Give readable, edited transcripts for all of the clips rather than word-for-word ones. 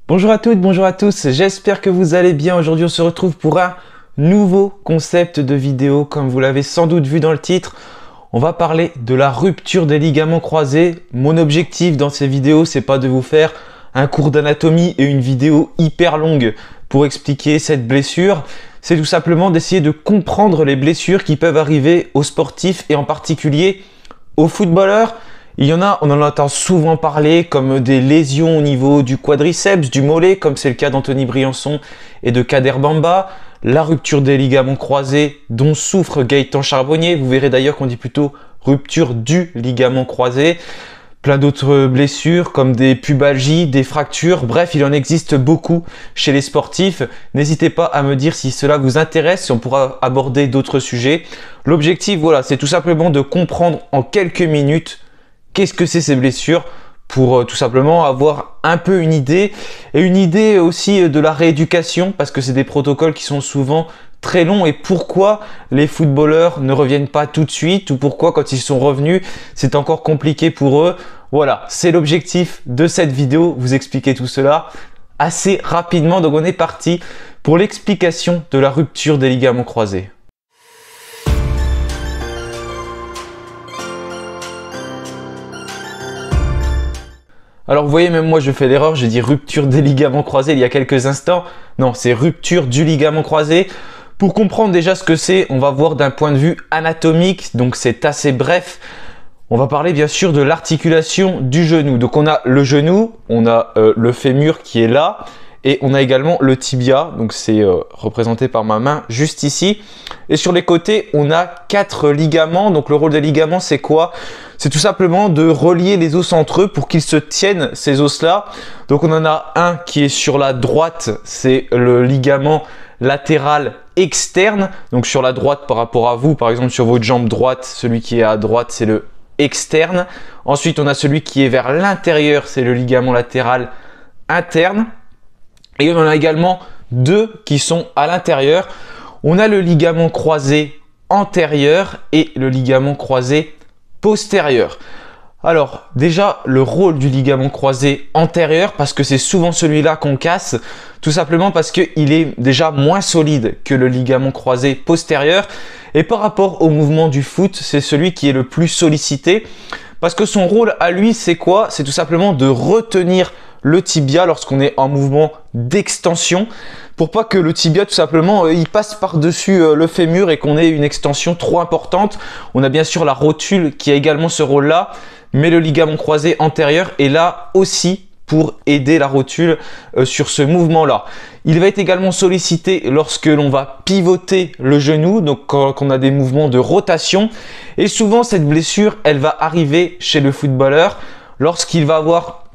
Bonjour à toutes, bonjour à tous, j'espère que vous allez bien. Aujourd'hui on se retrouve pour un nouveau concept de vidéo. Comme vous l'avez sans doute vu dans le titre, on va parler de la rupture des ligaments croisés. Mon objectif dans ces vidéos, c'est pas de vous faire un cours d'anatomie et une vidéo hyper longue pour expliquer cette blessure. C'est tout simplement d'essayer de comprendre les blessures qui peuvent arriver aux sportifs et en particulier aux footballeurs. Il y en a, on en entend souvent parler, comme des lésions au niveau du quadriceps, du mollet, comme c'est le cas d'Anthony Briançon et de Kader Bamba. La rupture des ligaments croisés dont souffre Gaëtan Charbonnier. Vous verrez d'ailleurs qu'on dit plutôt rupture du ligament croisé. Plein d'autres blessures comme des pubalgies, des fractures. Bref, il en existe beaucoup chez les sportifs. N'hésitez pas à me dire si cela vous intéresse, si on pourra aborder d'autres sujets. L'objectif, voilà, c'est tout simplement de comprendre en quelques minutes qu'est-ce que c'est ces blessures pour tout simplement avoir un peu une idée et une idée aussi de la rééducation parce que c'est des protocoles qui sont souvent très longs et pourquoi les footballeurs ne reviennent pas tout de suite ou pourquoi quand ils sont revenus c'est encore compliqué pour eux. Voilà, c'est l'objectif de cette vidéo, vous expliquer tout cela assez rapidement. Donc on est parti pour l'explication de la rupture des ligaments croisés. Alors vous voyez, même moi je fais l'erreur, j'ai dit rupture des ligaments croisés il y a quelques instants. Non, c'est rupture du ligament croisé. Pour comprendre déjà ce que c'est, on va voir d'un point de vue anatomique, donc c'est assez bref. On va parler bien sûr de l'articulation du genou. Donc on a le genou, on a le fémur qui est là et on a également le tibia, donc c'est représenté par ma main juste ici. Et sur les côtés, on a 4 ligaments. Donc le rôle des ligaments, c'est quoi? C'est tout simplement de relier les os entre eux pour qu'ils se tiennent, ces os-là. Donc on en a un qui est sur la droite, c'est le ligament latéral externe. Donc sur la droite par rapport à vous, par exemple sur votre jambe droite, celui qui est à droite, c'est le externe. Ensuite, on a celui qui est vers l'intérieur, c'est le ligament latéral interne. Et on en a également 2 qui sont à l'intérieur. On a le ligament croisé antérieur et le ligament croisé postérieur. Alors déjà le rôle du ligament croisé antérieur, parce que c'est souvent celui-là qu'on casse, tout simplement parce qu'il est déjà moins solide que le ligament croisé postérieur. Et par rapport au mouvement du foot, c'est celui qui est le plus sollicité. Parce que son rôle à lui, c'est quoi? C'est tout simplement de retenir le tibia lorsqu'on est en mouvement d'extension pour pas que le tibia tout simplement il passe par-dessus le fémur et qu'on ait une extension trop importante. On a bien sûr la rotule qui a également ce rôle-là, mais le ligament croisé antérieur est là aussi pour aider la rotule sur ce mouvement-là. Il va être également sollicité lorsque l'on va pivoter le genou, donc quand on a des mouvements de rotation. Et souvent cette blessure, elle va arriver chez le footballeur lorsqu'il va avoir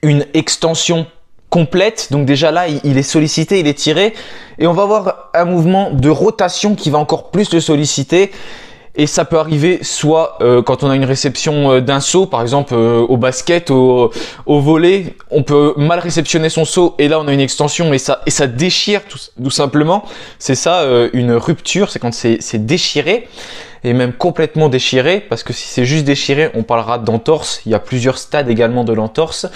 une extension complète. Donc déjà là, il est sollicité, il est tiré. Et on va avoir un mouvement de rotation qui va encore plus le solliciter. Et ça peut arriver soit quand on a une réception d'un saut, par exemple au basket, au volley, on peut mal réceptionner son saut et là on a une extension et ça déchire tout simplement. C'est ça une rupture, c'est quand c'est déchiré et même complètement déchiré, parce que si c'est juste déchiré, on parlera d'entorse. Il y a plusieurs stades également de l'entorse.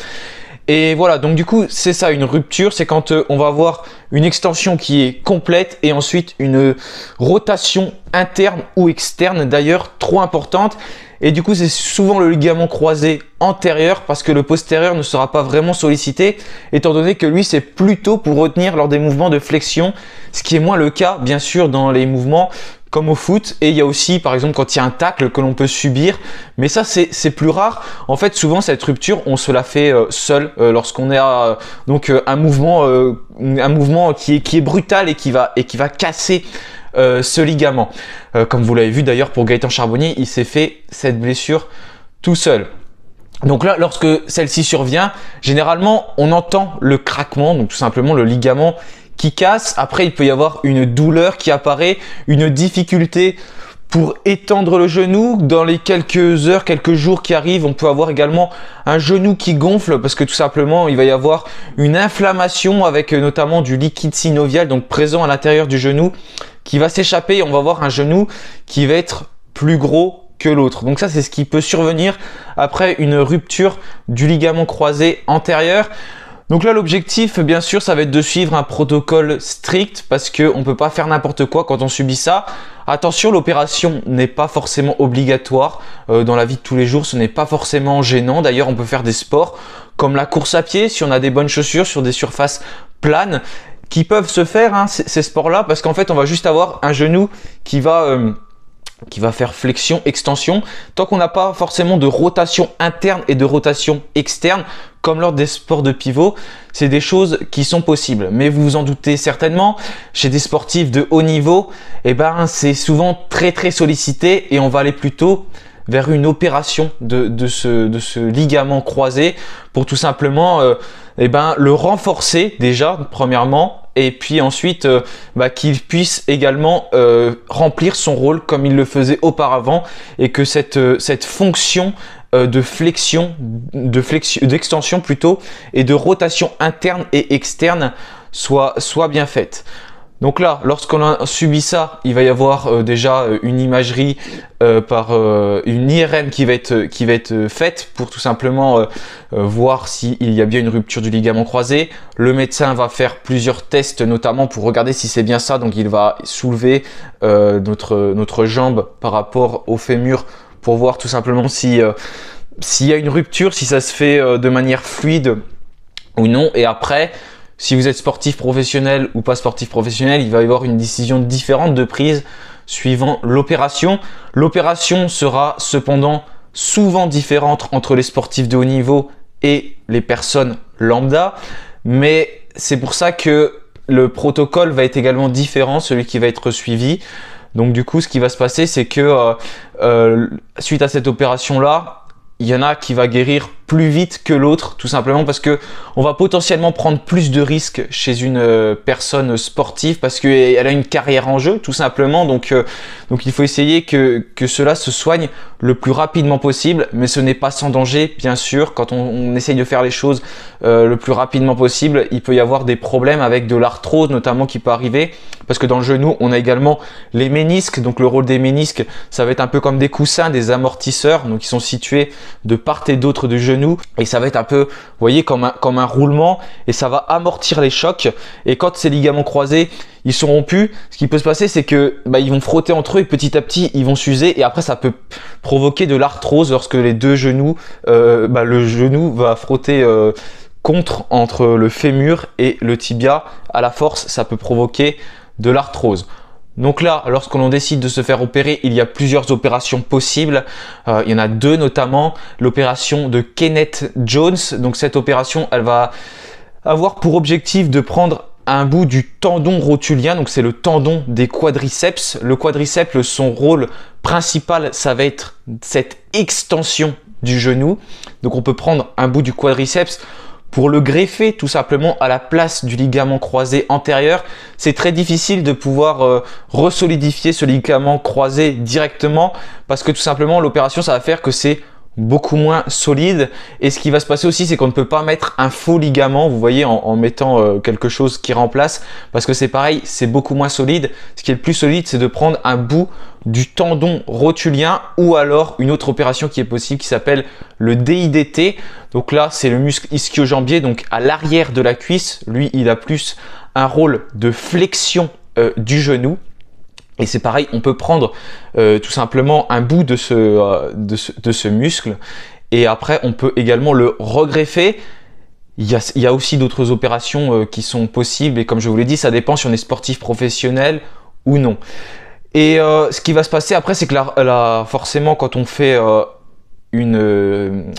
Et voilà, donc du coup, c'est ça une rupture, c'est quand on va avoir une extension qui est complète et ensuite une rotation interne ou externe, d'ailleurs trop importante. Et du coup, c'est souvent le ligament croisé antérieur parce que le postérieur ne sera pas vraiment sollicité, étant donné que lui, c'est plutôt pour retenir lors des mouvements de flexion, ce qui est moins le cas, bien sûr, dans les mouvements comme au foot. Et il y a aussi par exemple quand il y a un tacle que l'on peut subir, mais ça c'est plus rare. En fait souvent cette rupture on se la fait seul lorsqu'on a donc un mouvement qui est brutal et qui va casser ce ligament. Comme vous l'avez vu d'ailleurs pour Gaëtan Charbonnier, il s'est fait cette blessure tout seul. Donc là, lorsque celle-ci survient, généralement on entend le craquement, donc tout simplement le ligament qui casse. Après, il peut y avoir une douleur qui apparaît, une difficulté pour étendre le genou. Dans les quelques heures, quelques jours qui arrivent, on peut avoir également un genou qui gonfle parce que tout simplement, il va y avoir une inflammation avec notamment du liquide synovial, donc présent à l'intérieur du genou, qui va s'échapper et on va avoir un genou qui va être plus gros que l'autre. Donc ça, c'est ce qui peut survenir après une rupture du ligament croisé antérieur. Donc là, l'objectif, bien sûr, ça va être de suivre un protocole strict parce qu'on ne peut pas faire n'importe quoi quand on subit ça. Attention, l'opération n'est pas forcément obligatoire dans la vie de tous les jours, ce n'est pas forcément gênant. D'ailleurs, on peut faire des sports comme la course à pied si on a des bonnes chaussures sur des surfaces planes qui peuvent se faire, hein, ces sports-là, parce qu'en fait, on va juste avoir un genou qui va faire flexion, extension. Tant qu'on n'a pas forcément de rotation interne et de rotation externe, comme lors des sports de pivot, c'est des choses qui sont possibles. Mais vous vous en doutez certainement, chez des sportifs de haut niveau, c'est souvent très sollicité et on va aller plutôt vers une opération de ce ligament croisé pour tout simplement le renforcer déjà, premièrement, et puis ensuite qu'il puisse également remplir son rôle comme il le faisait auparavant et que cette fonction de flexion, d'extension plutôt, et de rotation interne et externe soit bien faite. Donc là, lorsqu'on a subi ça, il va y avoir déjà une imagerie par une IRM qui va être faite pour tout simplement voir s'il y a bien une rupture du ligament croisé. Le médecin va faire plusieurs tests, notamment pour regarder si c'est bien ça. Donc il va soulever notre jambe par rapport au fémur pour voir tout simplement s'il y a une rupture, si ça se fait de manière fluide ou non. Et après, si vous êtes sportif professionnel ou pas sportif professionnel, il va y avoir une décision différente de prise suivant l'opération. L'opération sera cependant souvent différente entre les sportifs de haut niveau et les personnes lambda, mais c'est pour ça que le protocole va être également différent, celui qui va être suivi. Donc du coup, ce qui va se passer, c'est que suite à cette opération-là, il y en a qui va guérir plus vite que l'autre, tout simplement parce que on va potentiellement prendre plus de risques chez une personne sportive parce qu'elle a une carrière en jeu, tout simplement. Donc il faut essayer que cela se soigne le plus rapidement possible, mais ce n'est pas sans danger, bien sûr. Quand on essaye de faire les choses le plus rapidement possible, il peut y avoir des problèmes avec de l'arthrose notamment qui peut arriver, parce que dans le genou, on a également les ménisques. Donc le rôle des ménisques, ça va être un peu comme des coussins, des amortisseurs, donc ils sont situés de part et d'autre du genou, et ça va être un peu, vous voyez, comme un roulement, et ça va amortir les chocs. Et quand ces ligaments croisés ils sont rompus, ce qui peut se passer, c'est que ils vont frotter entre eux et petit à petit ils vont s'user, et après ça peut provoquer de l'arthrose lorsque les deux genoux, le genou va frotter entre le fémur et le tibia. À la force, ça peut provoquer de l'arthrose. Donc là, lorsqu'on décide de se faire opérer, il y a plusieurs opérations possibles. Il y en a deux notamment. L'opération de Kenneth Jones. Donc cette opération, elle va avoir pour objectif de prendre un bout du tendon rotulien. Donc c'est le tendon des quadriceps. Le quadriceps, son rôle principal, ça va être cette extension du genou. Donc on peut prendre un bout du quadriceps pour le greffer tout simplement à la place du ligament croisé antérieur. C'est très difficile de pouvoir resolidifier ce ligament croisé directement parce que tout simplement l'opération, ça va faire que c'est beaucoup moins solide. Et ce qui va se passer aussi, c'est qu'on ne peut pas mettre un faux ligament, vous voyez, en mettant quelque chose qui remplace, parce que c'est pareil, c'est beaucoup moins solide. Ce qui est le plus solide, c'est de prendre un bout du tendon rotulien, ou alors une autre opération qui est possible qui s'appelle le DIDT. Donc là, c'est le muscle ischio-jambier, donc à l'arrière de la cuisse. Lui, il a plus un rôle de flexion du genou. Et c'est pareil, on peut prendre tout simplement un bout de ce muscle, et après on peut également le regreffer. Il y a aussi d'autres opérations qui sont possibles, et comme je vous l'ai dit, ça dépend si on est sportif professionnel ou non. Et ce qui va se passer après, c'est que forcément quand on fait une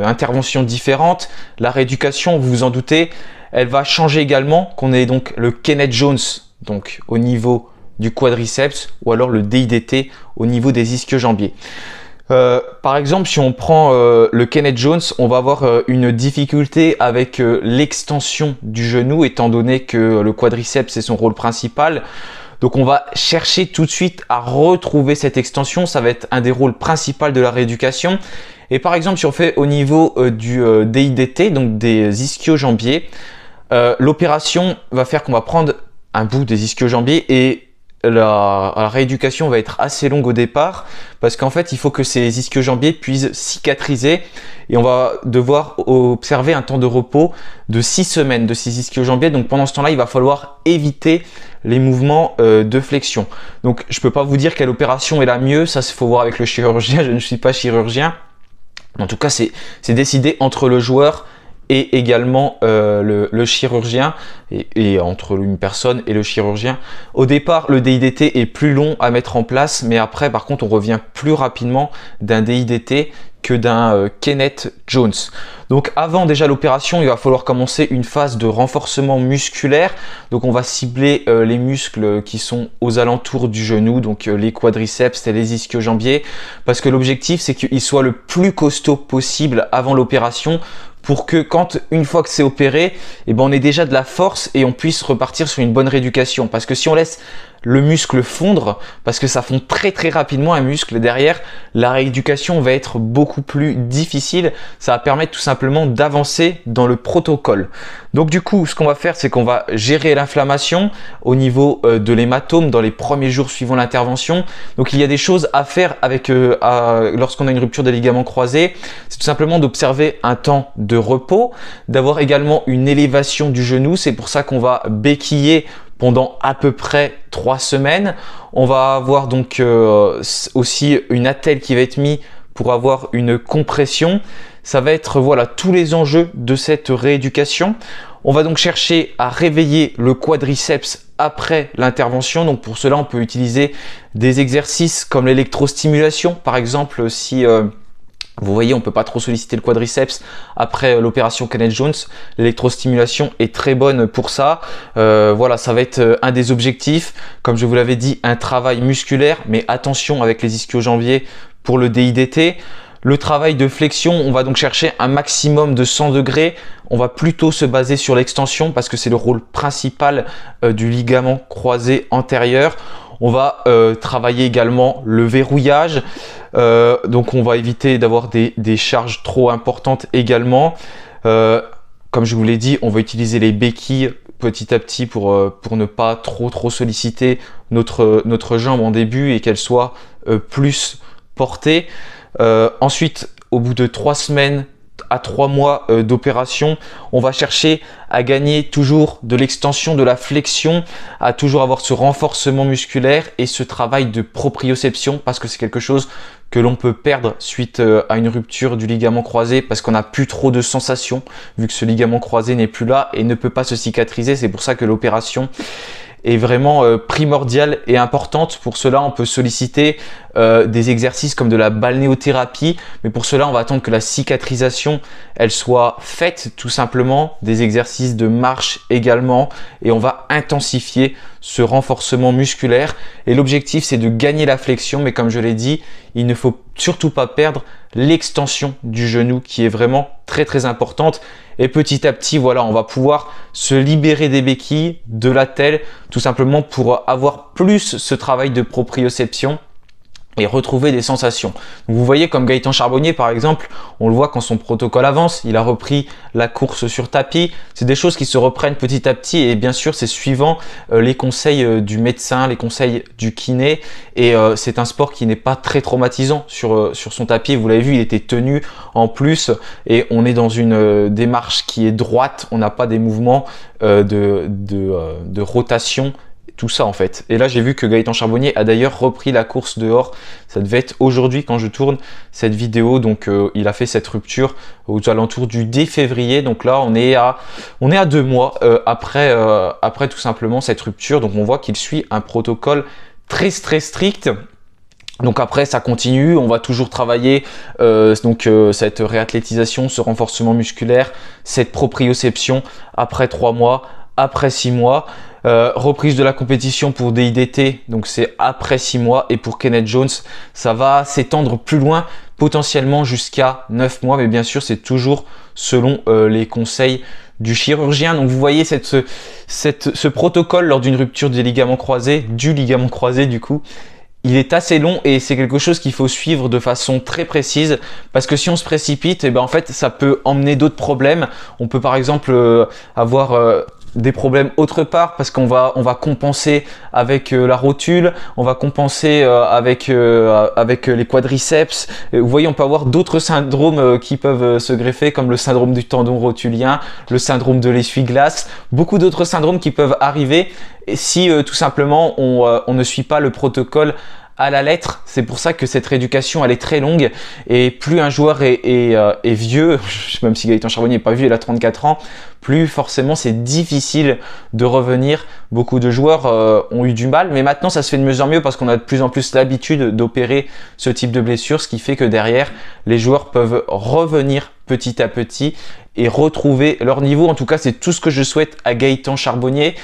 intervention différente, la rééducation, vous vous en doutez, elle va changer également, qu'on ait donc le Kenneth Jones donc au niveau du quadriceps, ou alors le DIDT au niveau des ischio-jambiers. Par exemple, si on prend le Kenneth Jones, on va avoir une difficulté avec l'extension du genou, étant donné que le quadriceps c'est son rôle principal. Donc on va chercher tout de suite à retrouver cette extension, ça va être un des rôles principaux de la rééducation. Et par exemple, si on fait au niveau du DIDT, donc des ischio-jambiers, l'opération va faire qu'on va prendre un bout des ischio-jambiers, et la rééducation va être assez longue au départ parce qu'en fait il faut que ces ischio-jambiers puissent cicatriser et on va devoir observer un temps de repos de 6 semaines de ces ischio-jambiers. Donc pendant ce temps-là, il va falloir éviter les mouvements de flexion. Donc je peux pas vous dire quelle opération est la mieux, ça il faut voir avec le chirurgien, je ne suis pas chirurgien. En tout cas, c'est décidé entre le joueur et également le chirurgien et entre une personne et le chirurgien. Au départ, le DIDT est plus long à mettre en place, mais après, par contre, on revient plus rapidement d'un DIDT que d'un Kenneth Jones. Donc avant déjà l'opération, il va falloir commencer une phase de renforcement musculaire. Donc on va cibler les muscles qui sont aux alentours du genou, donc les quadriceps et les ischio-jambiers, parce que l'objectif c'est qu'ils soient le plus costaud possible avant l'opération, pour que une fois que c'est opéré, eh ben on ait déjà de la force et on puisse repartir sur une bonne rééducation. Parce que si on laisse le muscle fondre, parce que ça fond très rapidement un muscle derrière, la rééducation va être beaucoup plus difficile. Ça va permettre tout simplement d'avancer dans le protocole. Donc du coup, ce qu'on va faire, c'est qu'on va gérer l'inflammation au niveau de l'hématome dans les premiers jours suivant l'intervention. Donc il y a des choses à faire lorsqu'on a une rupture des ligaments croisés. C'est tout simplement d'observer un temps de repos, d'avoir également une élévation du genou. C'est pour ça qu'on va béquiller pendant à peu près 3 semaines. On va avoir donc aussi une attelle qui va être mise pour avoir une compression. Ça va être voilà tous les enjeux de cette rééducation. On va donc chercher à réveiller le quadriceps après l'intervention. Donc pour cela, on peut utiliser des exercices comme l'électrostimulation. Par exemple, si vous voyez, on ne peut pas trop solliciter le quadriceps après l'opération Kenneth Jones. L'électrostimulation est très bonne pour ça. Voilà, ça va être un des objectifs. Comme je vous l'avais dit, un travail musculaire, mais attention avec les ischio-jambiers pour le DIDT. Le travail de flexion, on va donc chercher un maximum de 100 degrés. On va plutôt se baser sur l'extension parce que c'est le rôle principal du ligament croisé antérieur. On va travailler également le verrouillage. Donc on va éviter d'avoir des charges trop importantes également. Comme je vous l'ai dit, on va utiliser les béquilles petit à petit pour ne pas trop solliciter notre jambe en début et qu'elle soit plus portée. Ensuite, au bout de 3 semaines à 3 mois d'opération, on va chercher à gagner toujours de l'extension, de la flexion, à toujours avoir ce renforcement musculaire et ce travail de proprioception parce que c'est quelque chose que l'on peut perdre suite à une rupture du ligament croisé parce qu'on n'a plus trop de sensations vu que ce ligament croisé n'est plus là et ne peut pas se cicatriser. C'est pour ça que l'opération est vraiment primordiale et importante. Pour cela, on peut solliciter des exercices comme de la balnéothérapie, mais pour cela, on va attendre que la cicatrisation elle soit faite tout simplement, des exercices de marche également, et on va intensifier ce renforcement musculaire. Et l'objectif, c'est de gagner la flexion, mais comme je l'ai dit, il ne faut surtout pas perdre l'extension du genou qui est vraiment très importante. Et petit à petit, voilà, on va pouvoir se libérer des béquilles, de l'attelle, tout simplement pour avoir plus ce travail de proprioception et retrouver des sensations. Donc vous voyez comme Gaëtan Charbonnier par exemple, on le voit quand son protocole avance, il a repris la course sur tapis. C'est des choses qui se reprennent petit à petit et bien sûr c'est suivant les conseils du médecin, les conseils du kiné, et c'est un sport qui n'est pas très traumatisant sur son tapis. Vous l'avez vu, il était tenu en plus et on est dans une démarche qui est droite, on n'a pas des mouvements de rotation, tout ça en fait. Et là j'ai vu que Gaëtan Charbonnier a d'ailleurs repris la course dehors. Ça devait être aujourd'hui quand je tourne cette vidéo. Donc il a fait cette rupture aux alentours du 10 février. Donc là on est à 2 mois après tout simplement cette rupture. Donc on voit qu'il suit un protocole très strict. Donc après ça continue, on va toujours travailler cette réathlétisation, ce renforcement musculaire, cette proprioception après 3 mois, après 6 mois. Reprise de la compétition pour DIDT, donc c'est après 6 mois, et pour Kenneth Jones ça va s'étendre plus loin, potentiellement jusqu'à 9 mois, mais bien sûr c'est toujours selon les conseils du chirurgien. Donc vous voyez ce protocole lors d'une rupture du ligament croisé du coup, il est assez long et c'est quelque chose qu'il faut suivre de façon très précise parce que si on se précipite, et ben en fait ça peut emmener d'autres problèmes. On peut par exemple avoir des problèmes autre part parce qu'on va compenser avec la rotule, on va compenser avec les quadriceps. Vous voyez, on peut avoir d'autres syndromes qui peuvent se greffer, comme le syndrome du tendon rotulien, le syndrome de l'essuie-glace, beaucoup d'autres syndromes qui peuvent arriver si tout simplement on ne suit pas le protocole à la lettre. C'est pour ça que cette rééducation elle est très longue, et plus un joueur est vieux, même si Gaëtan Charbonnier n'est pas vieux, il a 34 ans, plus forcément c'est difficile de revenir. Beaucoup de joueurs ont eu du mal, mais maintenant ça se fait de mieux en mieux parce qu'on a de plus en plus l'habitude d'opérer ce type de blessure, ce qui fait que derrière les joueurs peuvent revenir petit à petit et retrouver leur niveau. En tout cas, c'est tout ce que je souhaite à Gaëtan Charbonnier.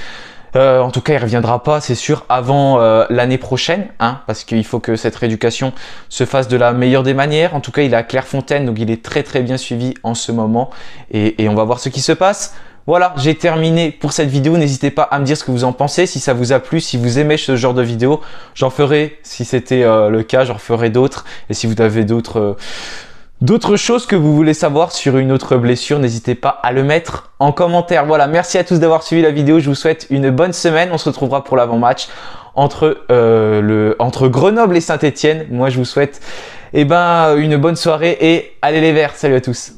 En tout cas, il ne reviendra pas, c'est sûr, avant l'année prochaine, hein, parce qu'il faut que cette rééducation se fasse de la meilleure des manières. En tout cas, il est à Clairefontaine, donc il est très très bien suivi en ce moment, et on va voir ce qui se passe. Voilà, j'ai terminé pour cette vidéo. N'hésitez pas à me dire ce que vous en pensez, si ça vous a plu, si vous aimez ce genre de vidéo. J'en ferai, si c'était le cas, j'en ferai d'autres. Et si vous avez d'autres choses que vous voulez savoir sur une autre blessure, n'hésitez pas à le mettre en commentaire. Voilà, merci à tous d'avoir suivi la vidéo. Je vous souhaite une bonne semaine. On se retrouvera pour l'avant-match entre Grenoble et Saint-Etienne. Moi, je vous souhaite une bonne soirée et allez les Verts. Salut à tous.